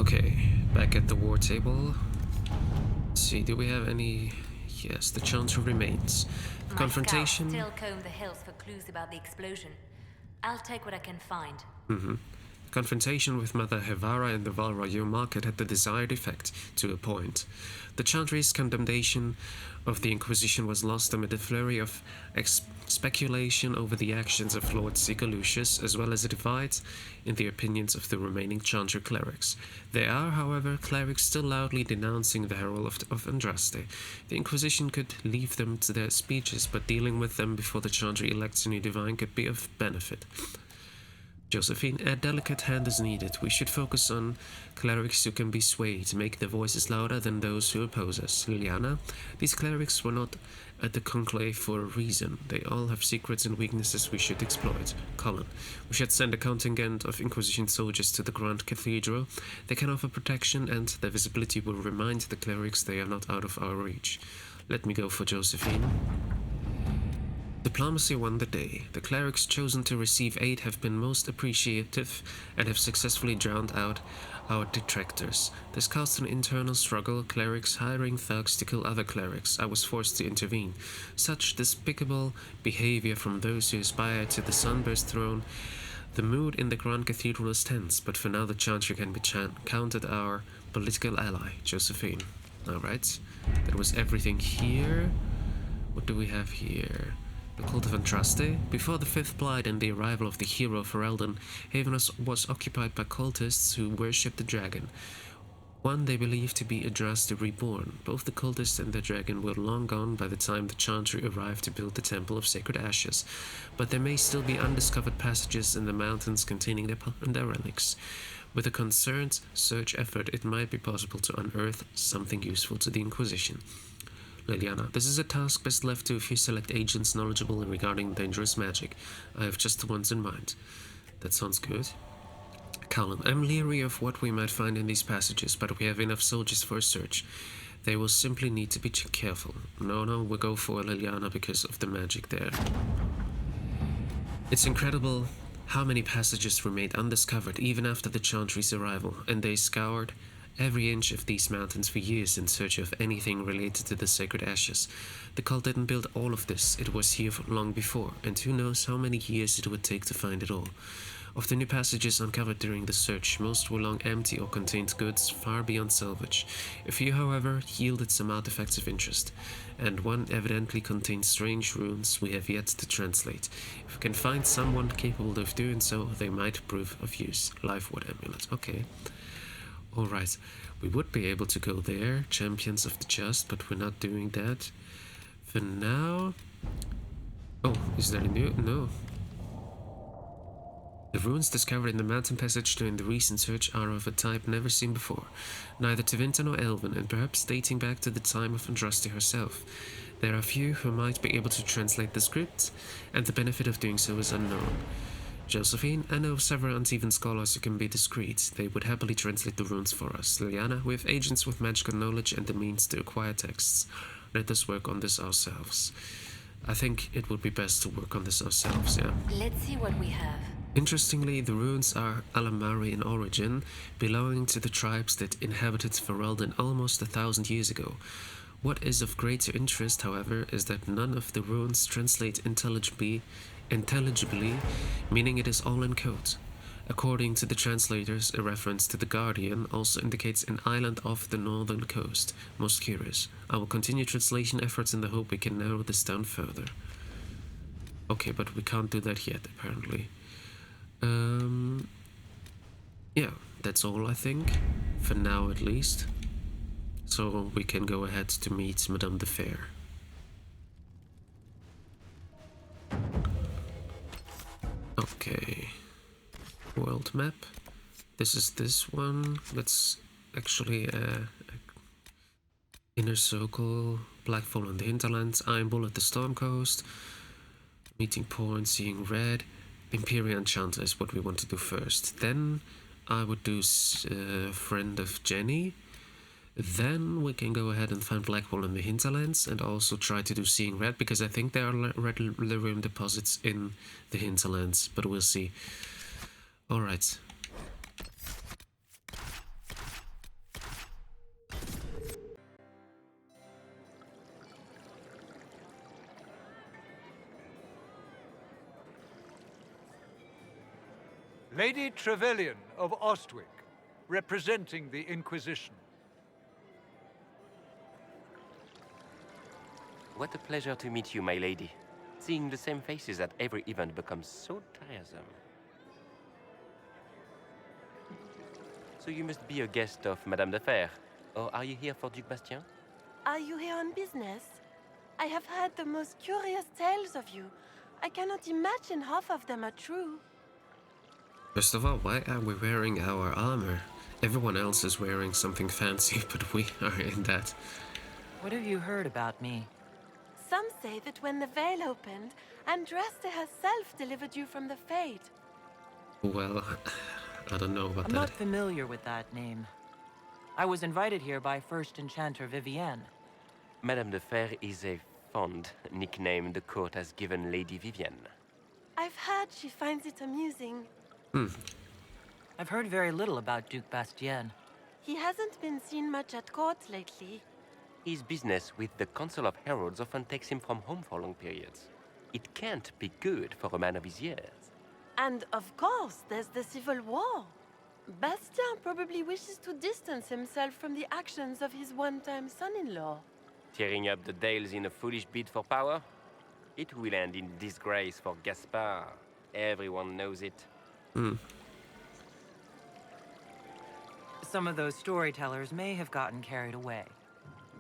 Okay, back at the war table. Let's see, do we have any... Yes, the chance remains. My Confrontation... scouts still comb the hills for clues about the explosion. I'll take what I can find. Confrontation with Mother Hevara in the Val Royeaux market had the desired effect, to a point. The Chantry's condemnation of the Inquisition was lost amid a flurry of speculation over the actions of Lord Seeker Lucius, as well as a divide in the opinions of the remaining Chantry clerics. There are, however, clerics still loudly denouncing the Herald of Andraste. The Inquisition could leave them to their speeches, but dealing with them before the Chantry elects a new divine could be of benefit. Josephine, a delicate hand is needed. We should focus on clerics who can be swayed, make their voices louder than those who oppose us. Liliana, these clerics were not at the conclave for a reason. They all have secrets and weaknesses we should exploit. Colin, we should send a contingent of Inquisition soldiers to the Grand Cathedral. They can offer protection, and their visibility will remind the clerics they are not out of our reach. Let me go for Josephine. Diplomacy won the day. The clerics chosen to receive aid have been most appreciative and have successfully drowned out our detractors. This caused an internal struggle, clerics hiring thugs to kill other clerics. I was forced to intervene. Such despicable behavior from those who aspire to the Sunburst throne. The mood in the Grand Cathedral is tense, but for now the Chantry can be counted our political ally, Josephine. Alright, that was everything here. What do we have here? The cult of Andraste. Before the Fifth Blight and the arrival of the hero Ferelden, Haven was occupied by cultists who worshipped the dragon. One they believed to be Andraste reborn. Both the cultists and the dragon were long gone by the time the Chantry arrived to build the Temple of Sacred Ashes, but there may still be undiscovered passages in the mountains containing their relics. With a concerned search effort, it might be possible to unearth something useful to the Inquisition. Liliana, this is a task best left to a few select agents knowledgeable regarding dangerous magic. I have just the ones in mind. That sounds good. Colin, I'm leery of what we might find in these passages, but we have enough soldiers for a search. They will simply need to be careful. No, we'll go for Liliana because of the magic there. It's incredible how many passages remained undiscovered even after the Chantry's arrival, and they scoured every inch of these mountains for years in search of anything related to the Sacred Ashes. The cult didn't build all of this, it was here long before, and who knows how many years it would take to find it all. Of the new passages uncovered during the search, most were long empty or contained goods far beyond salvage. A few, however, yielded some artifacts of interest, and one evidently contained strange runes we have yet to translate. If we can find someone capable of doing so, they might prove of use. Life Ward Amulet, okay. Alright, we would be able to go there, Champions of the Just, but we're not doing that. For now... Oh, is there a new... No. The runes discovered in the mountain passage during the recent search are of a type never seen before, neither Tevinter nor Elven, and perhaps dating back to the time of Andraste herself. There are few who might be able to translate the script, and the benefit of doing so is unknown. Josephine, I know of several uneven scholars who can be discreet. They would happily translate the runes for us. Liliana, we have agents with magical knowledge and the means to acquire texts. Let us work on this ourselves. I think it would be best to work on this ourselves, yeah. Let's see what we have. Interestingly, the runes are Alamari in origin, belonging to the tribes that inhabited Ferelden almost 1,000 years ago. What is of greater interest, however, is that none of the runes translate intelligibly, meaning it is all in code. According to the translators, a reference to the Guardian also indicates an island off the northern coast. Most curious. I will continue translation efforts in the hope we can narrow this down further. Okay, but we can't do that yet, apparently. Yeah, that's all I think. For now, at least. So we can go ahead to meet Madame de Fer. Okay. World map. This is this one. That's actually Inner Circle, Blackfall on the Hinterlands, Ironbull at the Storm Coast, Meeting Point, Seeing Red, Imperial Enchanter is what we want to do first. Then I would do Friend of Jenny. Then we can go ahead and find Blackwall in the Hinterlands and also try to do Seeing Red, because I think there are red lyrium deposits in the Hinterlands, but we'll see. Alright. Lady Trevelyan of Ostwick, representing the Inquisition. What a pleasure to meet you, my lady. Seeing the same faces at every event becomes so tiresome. So you must be a guest of Madame de Fer. Or are you here for Duc Bastien? Are you here on business? I have heard the most curious tales of you. I cannot imagine half of them are true. First of all, why are we wearing our armor? Everyone else is wearing something fancy, but we are in that. What have you heard about me? Some say that when the veil opened, Andraste herself delivered you from the Fate. Well, I don't know about I'm that. not familiar with that name. I was invited here by First Enchanter Vivienne. Madame de Fer is a fond nickname the court has given Lady Vivienne. I've heard she finds it amusing. I've heard very little about Duc Bastien. He hasn't been seen much at court lately. His business with the Council of Heralds often takes him from home for long periods. It can't be good for a man of his years. And of course, there's the Civil War. Bastien probably wishes to distance himself from the actions of his one-time son-in-law. Tearing up the Dales in a foolish bid for power? It will end in disgrace for Gaspard. Everyone knows it. Some of those storytellers may have gotten carried away.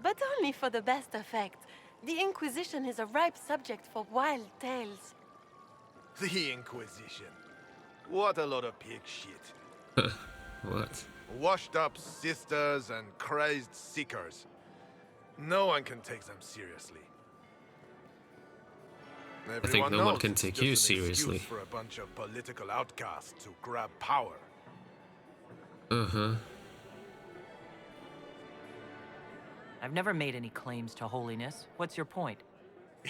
But only for the best effect. The Inquisition is a ripe subject for wild tales. The Inquisition. What a lot of pig shit. What? Washed up sisters and crazed seekers. No one can take them seriously. I think no one can it's take just you an seriously. excuse for a bunch of political outcasts to grab power. I've never made any claims to holiness. What's your point?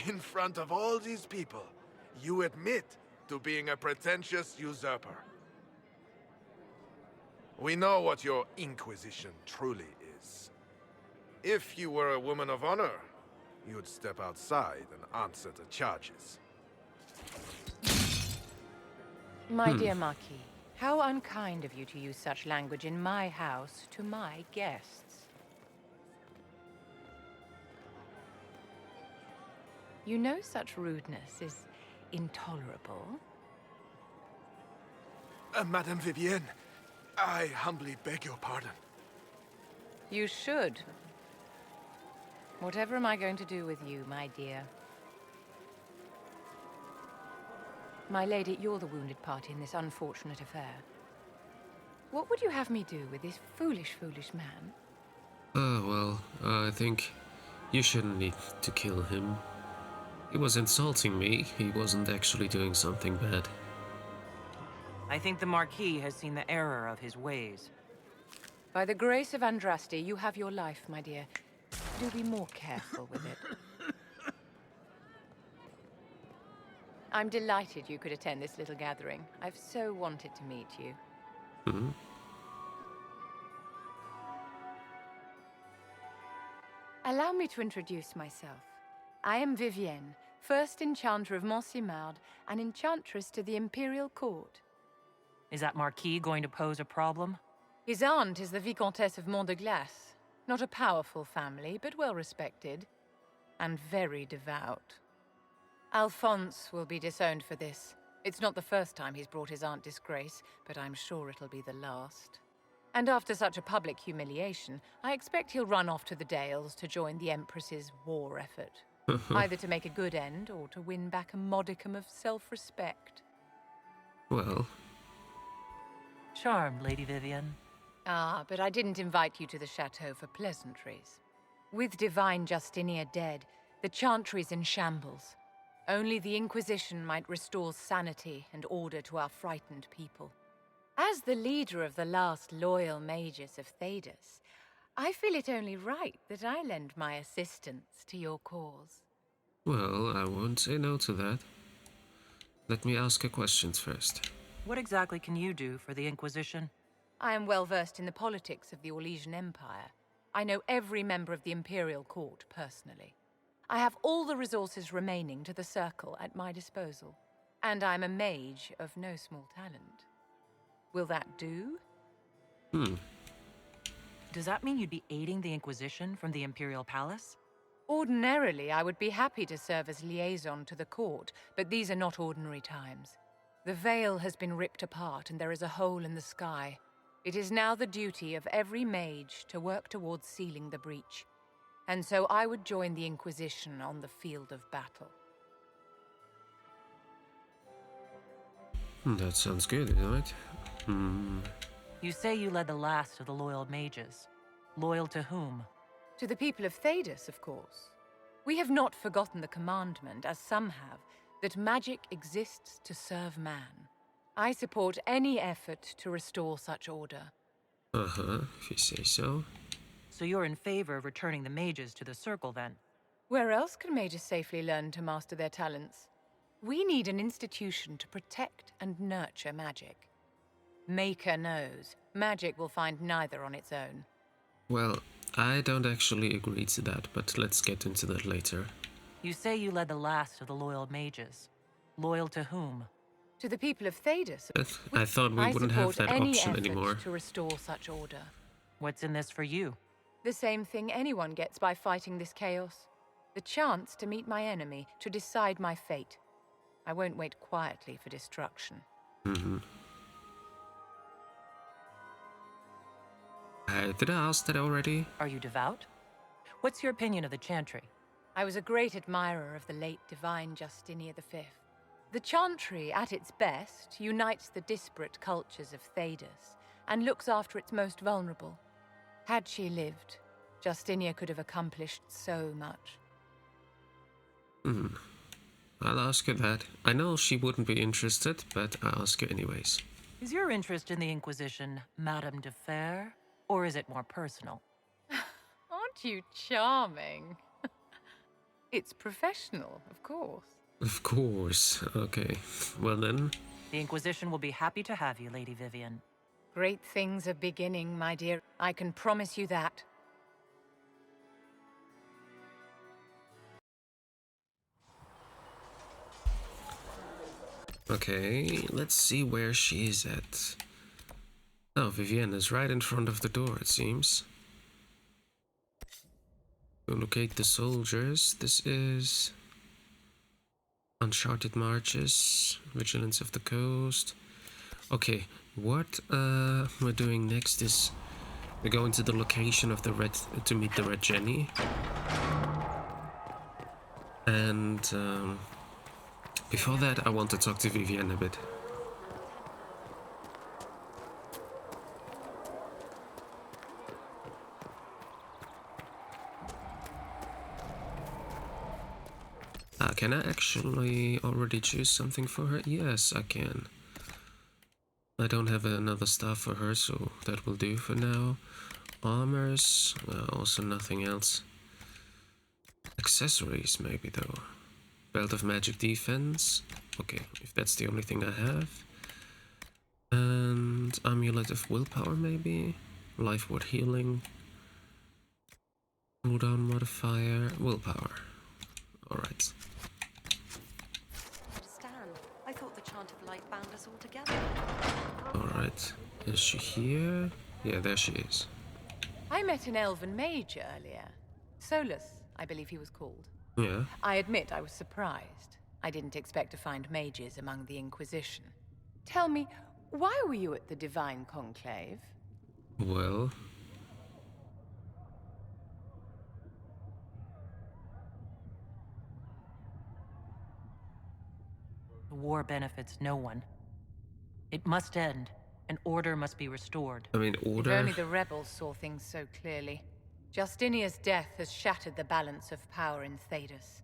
In front of all these people, you admit to being a pretentious usurper. We know what your Inquisition truly is. If you were a woman of honor, you'd step outside and answer the charges. My dear Marquis, how unkind of you to use such language in my house to my guests. You know such rudeness is intolerable. Madame Vivienne, I humbly beg your pardon. You should. Whatever am I going to do with you, my dear? My lady, you're the wounded party in this unfortunate affair. What would you have me do with this foolish, foolish man? Well, I think you shouldn't need to kill him. He was insulting me. He wasn't actually doing something bad. I think the Marquis has seen the error of his ways. By the grace of Andraste, you have your life, my dear. Do be more careful with it. I'm delighted you could attend this little gathering. I've so wanted to meet you. Allow me to introduce myself. I am Vivienne, first Enchanter of Montsimard and Enchantress to the Imperial Court. Is that Marquis going to pose a problem? His aunt is the Vicomtesse of Mont de Glace. Not a powerful family, but well respected. And very devout. Alphonse will be disowned for this. It's not the first time he's brought his aunt disgrace, but I'm sure it'll be the last. And after such a public humiliation, I expect he'll run off to the Dales to join the Empress's war effort. Either to make a good end, or to win back a modicum of self-respect. Well, Charmed, Lady Vivienne. Ah, but I didn't invite you to the chateau for pleasantries. With Divine Justinia dead, the Chantry's in shambles. Only the Inquisition might restore sanity and order to our frightened people. As the leader of the last loyal mages of Thedas, I feel it only right that I lend my assistance to your cause. well, I won't say no to that. Let me ask you questions first. What exactly can you do for the Inquisition? I am well versed in the politics of the Orlesian Empire. I know every member of the Imperial Court personally. I have all the resources remaining to the Circle at my disposal. And I'm a mage of no small talent. Will that do? Does that mean you'd be aiding the Inquisition from the Imperial Palace? Ordinarily, I would be happy to serve as liaison to the court, but these are not ordinary times. The veil has been ripped apart and there is a hole in the sky. It is now the duty of every mage to work towards sealing the breach. And so I would join the Inquisition on the field of battle. That sounds good, isn't it? You say you led the last of the loyal mages. Loyal to whom? To the people of Thedas, of course. We have not forgotten the commandment, as some have, that magic exists to serve man. I support any effort to restore such order. If you say so. So you're in favor of returning the mages to the Circle, then? Where else can mages safely learn to master their talents? We need an institution to protect and nurture magic. Maker knows, magic will find neither on its own. Well, I don't actually agree to that, but let's get into that later. You say you led the last of the loyal mages. Loyal to whom? To the people of Thedas. But I thought we wouldn't have that any option effort anymore. to restore such order. What's in this for you? The same thing anyone gets by fighting this chaos. The chance to meet my enemy, to decide my fate. I won't wait quietly for destruction. Did I ask that already? Are you devout? What's your opinion of the Chantry? I was a great admirer of the late divine Justinia V. The Chantry, at its best, unites the disparate cultures of Thedas and looks after its most vulnerable. Had she lived, Justinia could have accomplished so much. I'll ask her that. I know she wouldn't be interested, but I'll ask her anyways. Is your interest in the Inquisition Madame de Fer, or is it more personal? Aren't you charming? It's professional, of course. Of course. Okay. Well then. The Inquisition will be happy to have you, Lady Vivienne. Great things are beginning, my dear. I can promise you that. Okay, let's see where she is at. Oh, Vivienne is right in front of the door, it seems. Locate the soldiers. This is Uncharted Marches, Vigilance of the Coast. Okay, what we're doing next is we're going to the location of the red to meet the Red Jenny. And before that, I want to talk to Vivienne a bit. Can I actually already choose something for her? Yes, I can. I don't have another staff for her, so that will do for now. Armors, also nothing else. Accessories, maybe, though. Belt of Magic Defense. Okay, if that's the only thing I have. And Amulet of Willpower, maybe? Life Ward Healing. Cooldown modifier. Willpower. Alright. I thought the chant of light bound us all together. Alright. Is she here? Yeah, there she is. I met an elven mage earlier. Solus, I believe he was called. Yeah. I admit I was surprised. I didn't expect to find mages among the Inquisition. Tell me, why were you at the Divine Conclave? Well... The war benefits no one. It must end, and order must be restored. I mean, If order... only the rebels saw things so clearly. Justinia's death has shattered the balance of power in Thedas.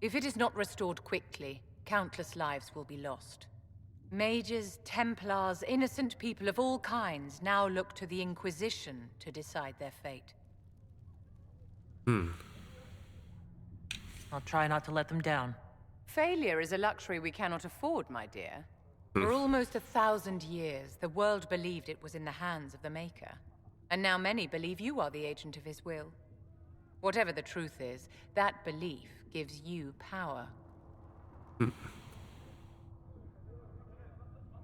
If it is not restored quickly, countless lives will be lost. Mages, Templars, innocent people of all kinds now look to the Inquisition to decide their fate. I'll try not to let them down. Failure is a luxury we cannot afford, my dear. For almost 1,000 years, the world believed it was in the hands of the Maker. And now many believe you are the agent of his will. Whatever the truth is, that belief gives you power.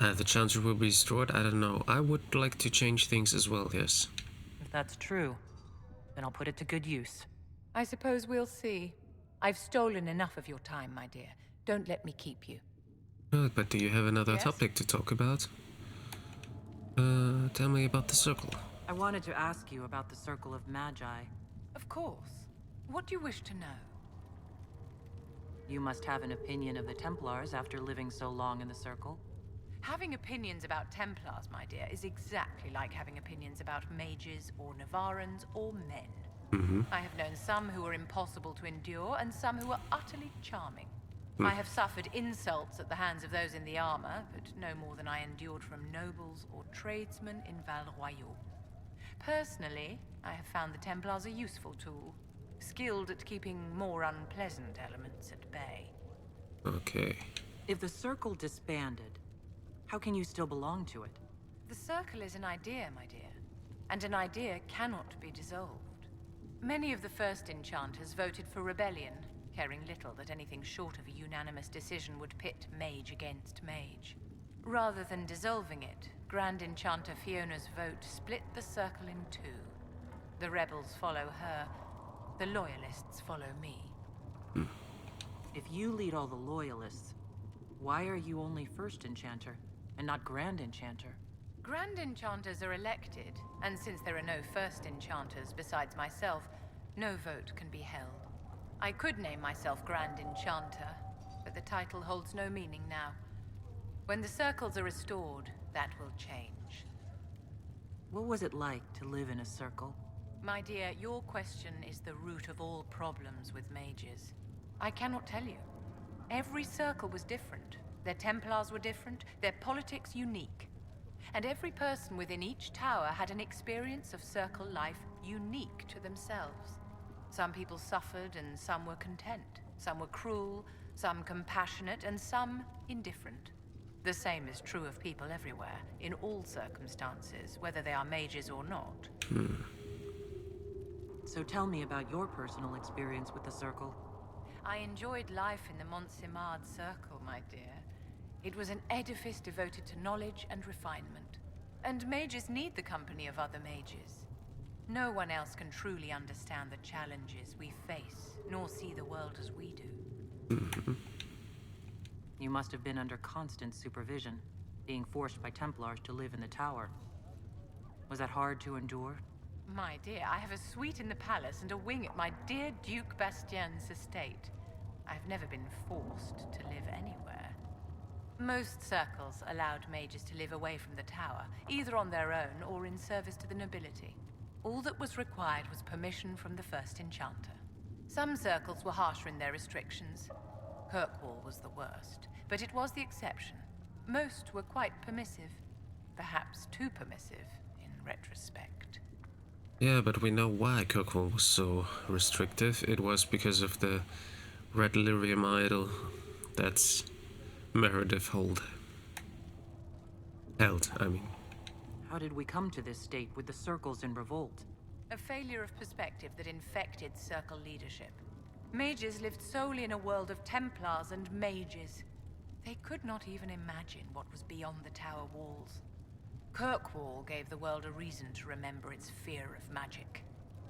The Chanter will be restored? I don't know. I would like to change things as well, yes. If that's true, then I'll put it to good use. I suppose we'll see. I've stolen enough of your time, my dear. Don't let me keep you. But do you have another Yes? topic to talk about? Tell me about the circle. I wanted to ask you about the Circle of Magi. Of course. What do you wish to know? You must have an opinion of the Templars after living so long in the Circle. Having opinions about Templars, my dear, is exactly like having opinions about mages or Navarrans or men. I have known some who were impossible to endure and some who were utterly charming. I have suffered insults at the hands of those in the armor, but no more than I endured from nobles or tradesmen in Val Royal. Personally, I have found the Templars a useful tool, skilled at keeping more unpleasant elements at bay. Okay. If the Circle disbanded, how can you still belong to it? The Circle is an idea, my dear, and an idea cannot be dissolved. Many of the first enchanters voted for rebellion, caring little that anything short of a unanimous decision would pit mage against mage. Rather than dissolving it, Grand Enchanter Fiona's vote split the Circle in two. The rebels follow her, the loyalists follow me. If you lead all the Loyalists, why are you only First Enchanter and not Grand Enchanter? Grand Enchanters are elected, and since there are no First Enchanters besides myself, no vote can be held. I could name myself Grand Enchanter, but the title holds no meaning now. When the circles are restored, that will change. What was it like to live in a Circle? My dear, your question is the root of all problems with mages. I cannot tell you. Every circle was different. Their Templars were different, their politics unique. And every person within each tower had an experience of Circle life unique to themselves. Some people suffered and some were content. Some were cruel, some compassionate, and some indifferent. The same is true of people everywhere, in all circumstances, whether they are mages or not. So tell me about your personal experience with the Circle. I enjoyed life in the Montsimard Circle, my dear. It was an edifice devoted to knowledge and refinement. And mages need the company of other mages. No one else can truly understand the challenges we face, nor see the world as we do. You must have been under constant supervision, being forced by Templars to live in the tower. Was that hard to endure? My dear, I have a suite in the palace and a wing at my dear Duke Bastien's estate. I've never been forced to live anywhere. Most circles allowed mages to live away from the tower, either on their own or in service to the nobility. All that was required was permission from the first enchanter. Some circles were harsher in their restrictions. Kirkwall was the worst, but it was the exception. Most were quite permissive. Perhaps too permissive, in retrospect. Yeah, but we know why Kirkwall was so restrictive. It was because of the red lyrium idol that's Meredith held. How did we come to this state with the circles in revolt? A failure of perspective that infected Circle leadership. Mages lived solely in a world of Templars and mages. They could not even imagine what was beyond the tower walls. Kirkwall gave the world a reason to remember its fear of magic.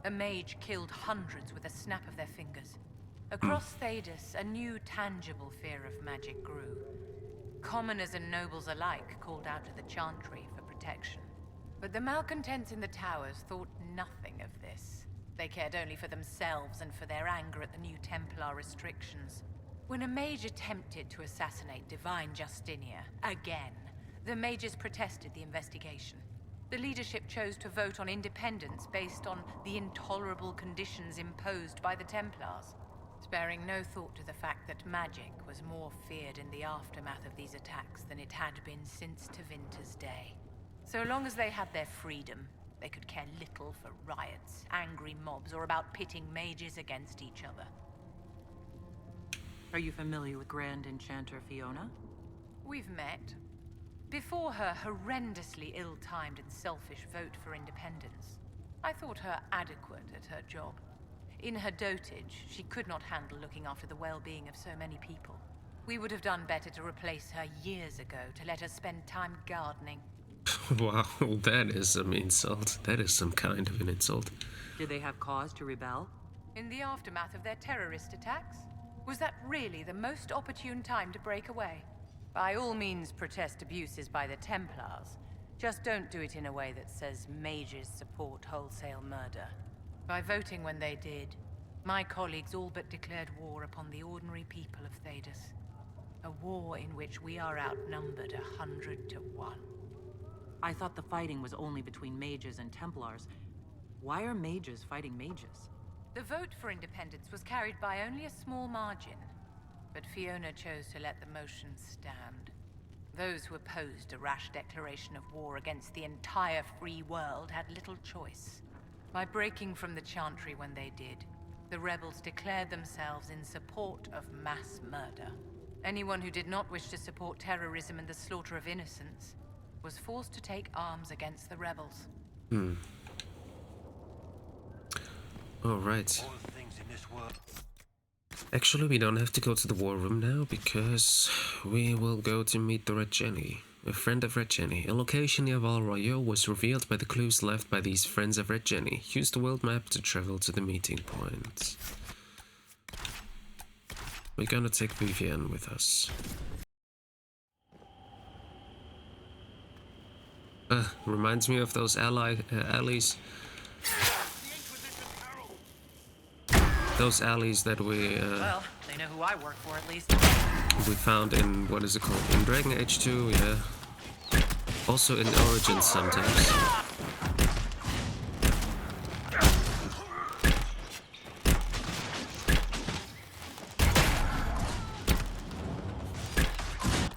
A mage killed hundreds with a snap of their fingers. Across Thedas, a new tangible fear of magic grew. Commoners and nobles alike called out to the Chantry for protection. But the malcontents in the towers thought nothing of this. They cared only for themselves and for their anger at the new Templar restrictions. When a mage attempted to assassinate Divine Justinia, again, the mages protested the investigation. The leadership chose to vote on independence based on the intolerable conditions imposed by the Templars, sparing no thought to the fact that magic was more feared in the aftermath of these attacks than it had been since Tevinter's day. So long as they had their freedom, they could care little for riots, angry mobs, or about pitting mages against each other. Are you familiar with Grand Enchanter Fiona? We've met. Before her horrendously ill-timed and selfish vote for independence, I thought her adequate at her job. In her dotage, she could not handle looking after the well-being of so many people. We would have done better to replace her years ago, to let her spend time gardening. Wow, that is some insult. That is some kind of an insult. Did they have cause to rebel? In the aftermath of their terrorist attacks? Was that really the most opportune time to break away? By all means, protest abuses by the Templars. Just don't do it in a way that says mages support wholesale murder. By voting when they did, my colleagues all but declared war upon the ordinary people of Thedas. A war in which we are outnumbered 100 to 1. I thought the fighting was only between mages and Templars. Why are mages fighting mages? The vote for independence was carried by only a small margin, but Fiona chose to let the motion stand. Those who opposed a rash declaration of war against the entire free world had little choice. By breaking from the Chantry when they did, the rebels declared themselves in support of mass murder. Anyone who did not wish to support terrorism and the slaughter of innocents was forced to take arms against the rebels. Alright. Actually, we don't have to go to the war room now, because we will go to meet the Red Jenny, a friend of Red Jenny. A location near Val Royale was revealed by the clues left by these friends of Red Jenny. Use the world map to travel to the meeting point. We're gonna take Vivienne with us. Reminds me of those alleys. Those alleys that we Well, they know who I work for at least. we found in, what is it called? In Dragon Age 2, yeah. Also in Origins sometimes.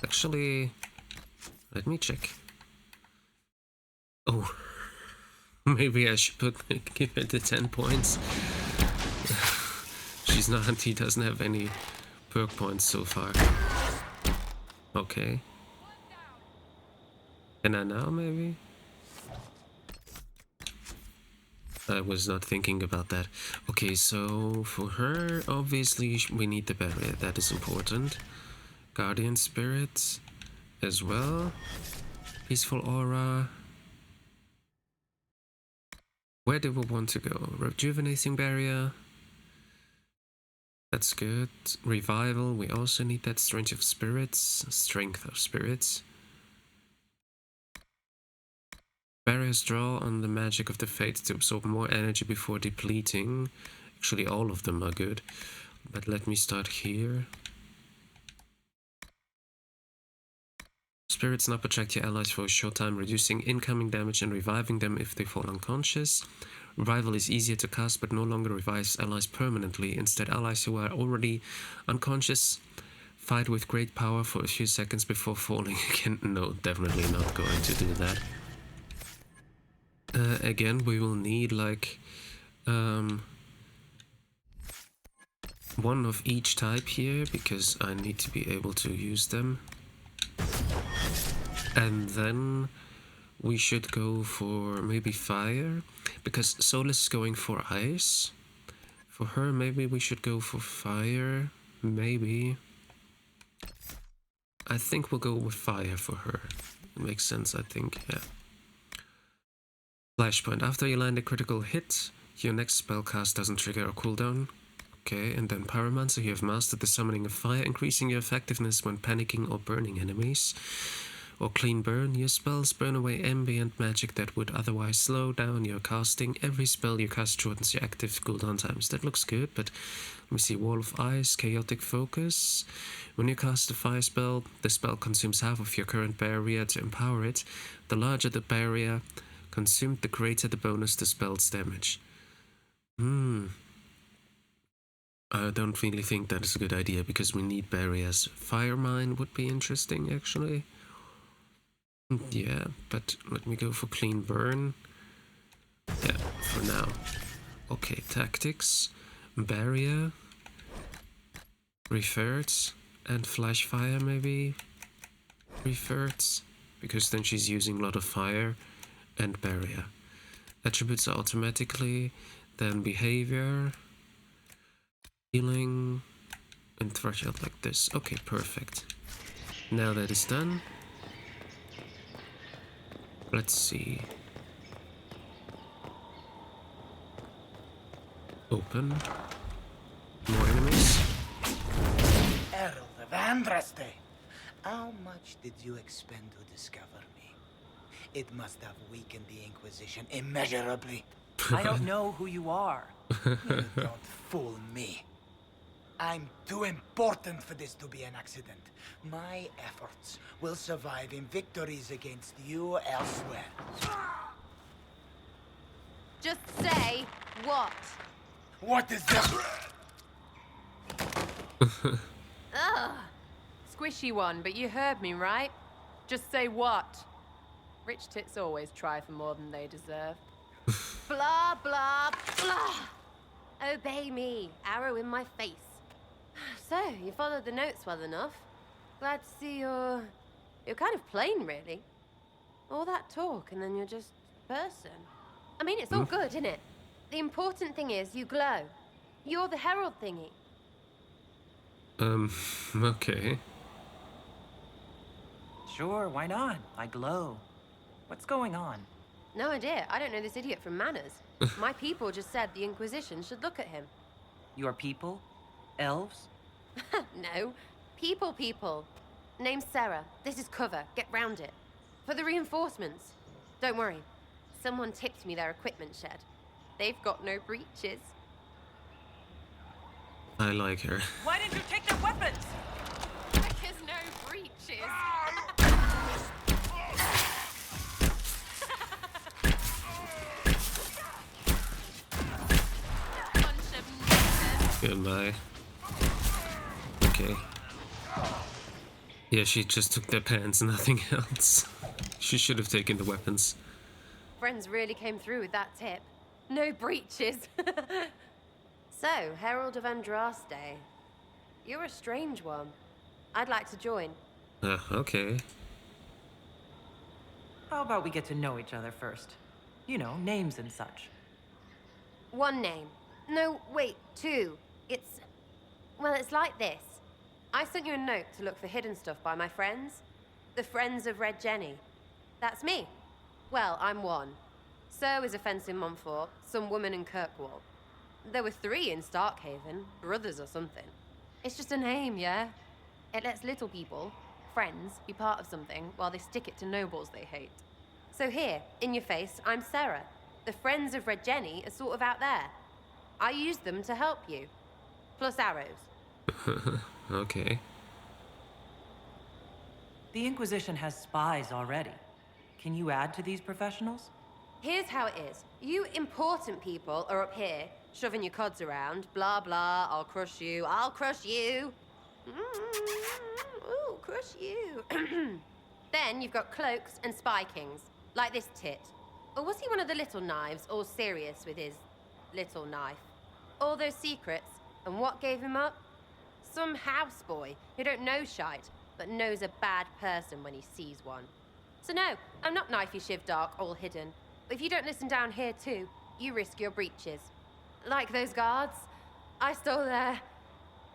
Actually, let me check. Oh, maybe I should give her the 10 points. She's not, he doesn't have any perk points so far. Okay. Can I now, maybe? I was not thinking about that. Okay, so for her, obviously we need the barrier, that is important. Guardian Spirit as well. Peaceful Aura. Where do we want to go? Rejuvenating Barrier. That's good. Revival, we also need that. Strength of Spirits. Strength of Spirits. Barriers draw on the magic of the Fates to absorb more energy before depleting. Actually, all of them are good. But let me start here. Spirits now protect your allies for a short time, reducing incoming damage and reviving them if they fall unconscious. Revival is easier to cast but no longer revives allies permanently. Instead, allies who are already unconscious fight with great power for a few seconds before falling again. No, definitely not going to do that. Again, we will need like one of each type here, because I need to be able to use them. And then we should go for maybe fire, because Solus is going for ice. For her, maybe we should go for fire. Maybe. I think we'll go with fire for her. It makes sense, I think, yeah. Flashpoint. After you land a critical hit, your next spell cast doesn't trigger a cooldown. Okay, and then Pyromancer, you have mastered the summoning of fire, increasing your effectiveness when panicking or burning enemies. Or Clean Burn, your spells burn away ambient magic that would otherwise slow down your casting. Every spell you cast shortens your active cooldown times. That looks good, but let me see. Wall of Ice, Chaotic Focus. When you cast a fire spell, the spell consumes half of your current barrier to empower it. The larger the barrier consumed, the greater the bonus to spell's damage. I don't really think that is a good idea, because we need barriers. Fire Mine would be interesting, actually. Yeah, but let me go for Clean Burn. Yeah, for now. Okay, Tactics, Barrier, Referts, and Flash Fire maybe. Referts, because then she's using a lot of fire, and Barrier. Attributes are automatically, then Behavior, Healing, and threshold like this. Okay, perfect. Now that is done, let's see. Open. More enemies. Herald of Andraste, how much did you expend to discover me? It must have weakened the Inquisition immeasurably. I don't know who you are. You don't fool me. I'm too important for this to be an accident. My efforts will survive in victories against you elsewhere. Just say what? What is that? Ugh. Squishy one, but you heard me, right? Just say what? Rich tits always try for more than they deserve. Blah, blah, blah. Obey me. Arrow in my face. So, you followed the notes well enough. Glad to see you're kind of plain, really. All that talk, and then you're just person. I mean, it's all good, isn't it? The important thing is you glow. You're the herald thingy. Okay. Sure, why not? I glow. What's going on? No idea. I don't know this idiot from Manners. My people just said the Inquisition should look at him. Your people? Elves? No. People. Name's Sera. This is cover. Get round it. For the reinforcements. Don't worry. Someone tipped me their equipment shed. They've got no breaches. I like her. Why didn't you take their weapons? Because no breaches. Bunch of niggers. Goodbye. Okay. Yeah, she just took their pants, nothing else. She should have taken the weapons. Friends really came through with that tip. No breaches. So, Herald of Andraste. You're a strange one. I'd like to join. Okay. How about we get to know each other first? You know, names and such. One name. No, wait, two. Well, it's like this. I sent you a note to look for hidden stuff by my friends. The Friends of Red Jenny. That's me. Well, I'm one. So is a fence in Montfort, some woman in Kirkwall. There were 3 in Starkhaven, brothers or something. It's just a name, yeah? It lets little people, friends, be part of something while they stick it to nobles they hate. So here, in your face, I'm Sera. The Friends of Red Jenny are sort of out there. I use them to help you. Plus arrows. Okay. The Inquisition has spies already. Can you add to these professionals? Here's how it is. You important people are up here, shoving your cods around. Blah, blah, I'll crush you. Ooh, crush you. Then you've got cloaks and spy kings, like this tit. Or was he one of the little knives, all serious with his little knife? All those secrets, and what gave him up? Some houseboy who don't know shite, but knows a bad person when he sees one. So no, I'm not knifey shiv dark, all hidden. But if you don't listen down here too, you risk your breeches. Like those guards, I stole their...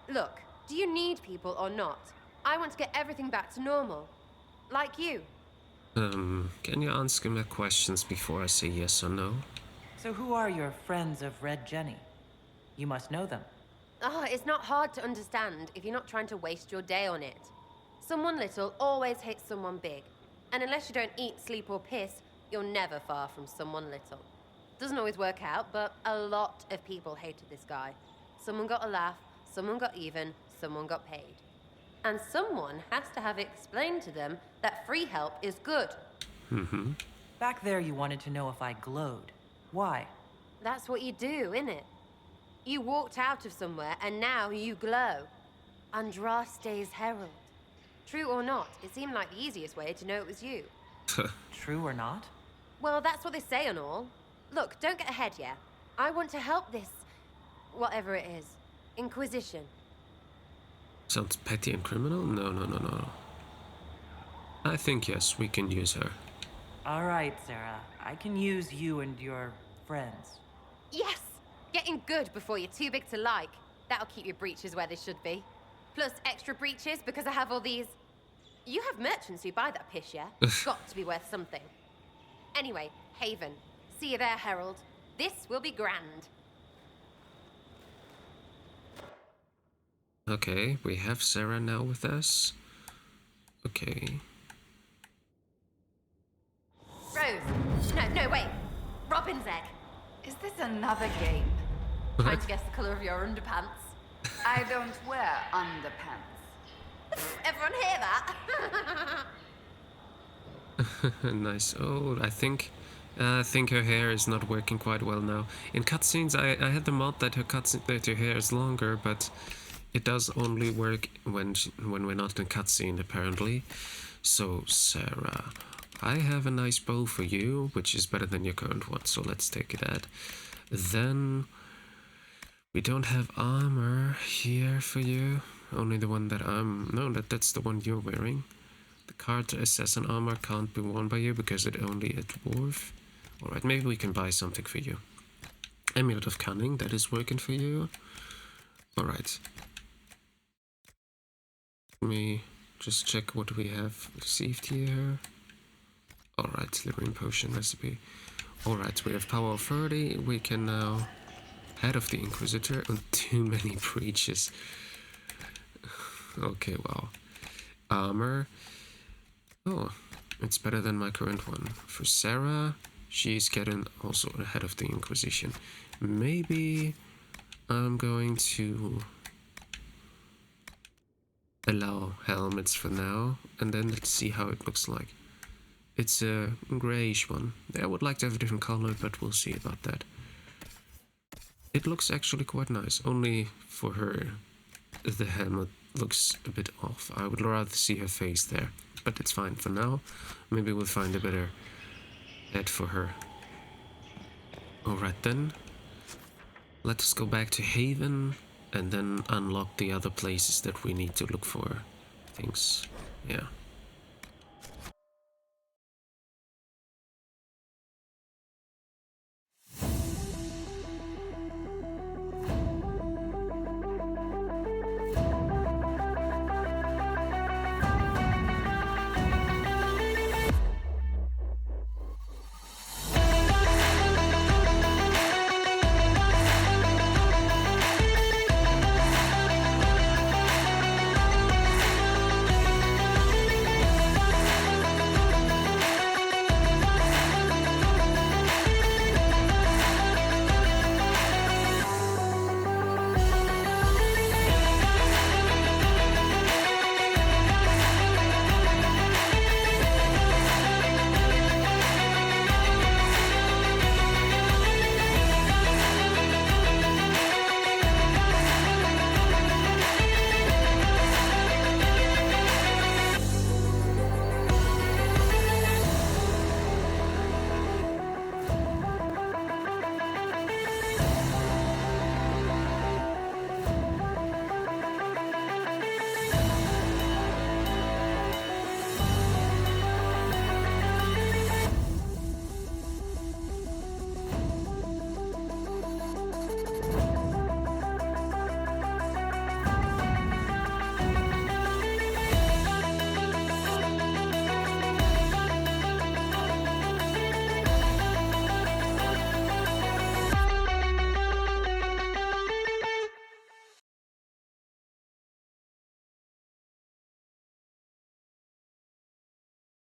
Look, do you need people or not? I want to get everything back to normal. Like you. Can you answer my questions before I say yes or no? So who are your Friends of Red Jenny? You must know them. Oh, it's not hard to understand if you're not trying to waste your day on it. Someone little always hates someone big. And unless you don't eat, sleep, or piss, you're never far from someone little. Doesn't always work out, but a lot of people hated this guy. Someone got a laugh, someone got even, someone got paid. And someone has to have explained to them that free help is good. Mm-hmm. Back there you wanted to know if I glowed. Why? That's what you do, innit? You walked out of somewhere and now you glow. Andraste's herald. True or not, it seemed like the easiest way to know it was you. True or not? Well, that's what they say and all. Look, don't get ahead yet. I want to help this... whatever it is. Inquisition. Sounds petty and criminal? No. I think yes, we can use her. All right, Sera. I can use you and your friends. Yes! Getting good before you're too big to like. That'll keep your breeches where they should be. Plus extra breeches because I have all these... You have merchants who buy that piss, yeah? Got to be worth something. Anyway, Haven. See you there, Herald. This will be grand. Okay, we have Sera now with us. Okay. Rose. No, wait. Robin's egg. Is this another game? Trying to guess the colour of your underpants. I don't wear underpants. Everyone hear that? Nice. Oh, I think her hair is not working quite well now. In cutscenes, I had the mod that her hair is longer, but it does only work when we're not in cutscene, apparently. So, Sera, I have a nice bow for you, which is better than your current one, so let's take that. Then, we don't have armor here for you. Only the one that that's the one you're wearing. The card assassin armor can't be worn by you because it's only a dwarf. Alright, maybe we can buy something for you. Amulet of Cunning, that is working for you. Alright. Let me just check what we have received here. Alright, Liberian Potion recipe. Alright, we have power of 30. We can now... Head of the Inquisitor and too many breaches. Okay, wow. Armor. Oh, it's better than my current one. For Sera, she's getting also ahead of the Inquisition. Maybe I'm going to allow helmets for now, and then let's see how it looks like. It's a grayish one. I would like to have a different color, but we'll see about that. It looks actually quite nice, only for her the helmet looks a bit off. I would rather see her face there, but it's fine for now. Maybe we'll find a better head for her. Alright then, let us go back to Haven and then unlock the other places that we need to look for things. Yeah.